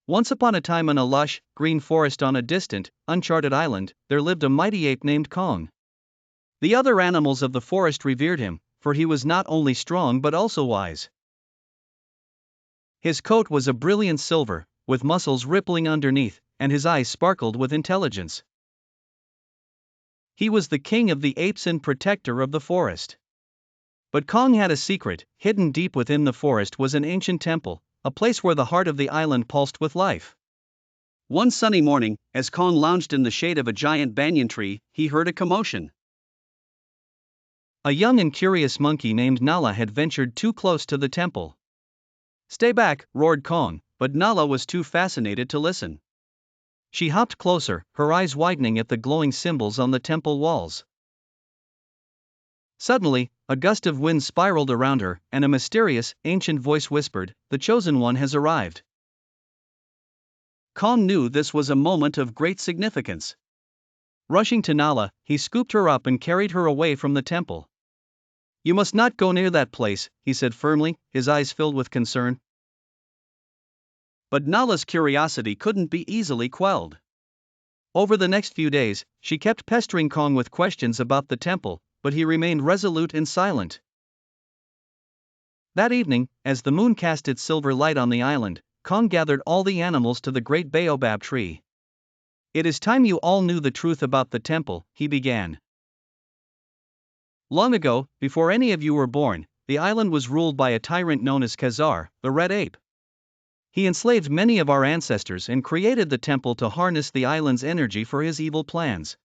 Once upon a time in a lush, green forest on a distant, uncharted island, there lived a mighty ape named Kong. The other animals of the forest revered him, for he was not only strong but also wise. His coat was a brilliant silver, with muscles rippling underneath, and his eyes sparkled with intelligence. He was the king of the apes and protector of the forest. But Kong had a secret. Hidden deep within the forest was an ancient temple, a place where the heart of the island pulsed with life. One sunny morning, as Kong lounged in the shade of a giant banyan tree, he heard a commotion. A young and curious monkey named Nala had ventured too close to the temple. "Stay back," roared Kong, but Nala was too fascinated to listen. She hopped closer, her eyes widening at the glowing symbols on the temple walls. Suddenly, a gust of wind spiraled around her, and a mysterious, ancient voice whispered, "The chosen one has arrived." Kong knew this was a moment of great significance. Rushing to Nala, he scooped her up and carried her away from the temple. "You must not go near that place," he said firmly, his eyes filled with concern. But Nala's curiosity couldn't be easily quelled. Over the next few days, she kept pestering Kong with questions about the temple, but he remained resolute and silent. That evening, as the moon cast its silver light on the island, Kong gathered all the animals to the great baobab tree. "It is time you all knew the truth about the temple," he began. "Long ago, before any of you were born, the island was ruled by a tyrant known as Kazar, the red ape. He enslaved many of our ancestors and created the temple to harness the island's energy for his evil plans.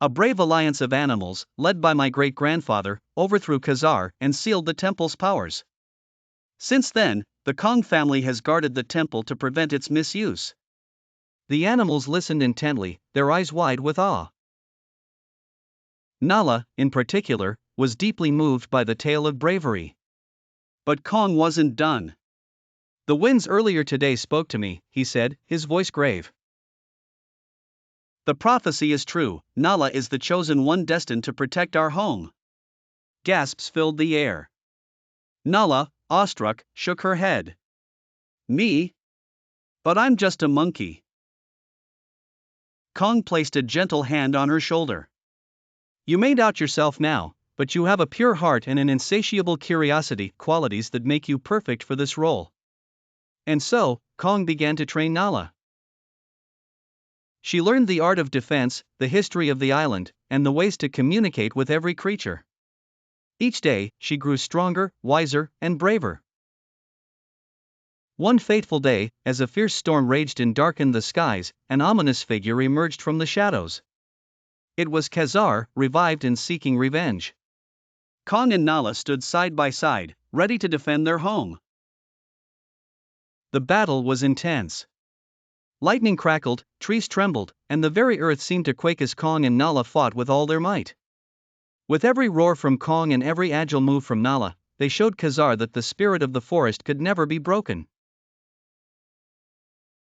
A brave alliance of animals, led by my great-grandfather, overthrew Kazar and sealed the temple's powers. Since then, the Kong family has guarded the temple to prevent its misuse." The animals listened intently, their eyes wide with awe. Nala, in particular, was deeply moved by the tale of bravery. But Kong wasn't done. "The winds earlier today spoke to me," he said, his voice grave. "The prophecy is true. Nala is the chosen one destined to protect our home." Gasps filled the air. Nala, awestruck, shook her head. "Me? But I'm just a monkey." Kong placed a gentle hand on her shoulder. "You may doubt yourself now, but you have a pure heart and an insatiable curiosity, qualities that make you perfect for this role." And so, Kong began to train Nala. She learned the art of defense, the history of the island, and the ways to communicate with every creature. Each day, she grew stronger, wiser, and braver. One fateful day, as a fierce storm raged and darkened the skies, an ominous figure emerged from the shadows. It was Kazar, revived and seeking revenge. Kong and Nala stood side by side, ready to defend their home. The battle was intense. Lightning crackled, trees trembled, and the very earth seemed to quake as Kong and Nala fought with all their might. With every roar from Kong and every agile move from Nala, they showed Kazar that the spirit of the forest could never be broken.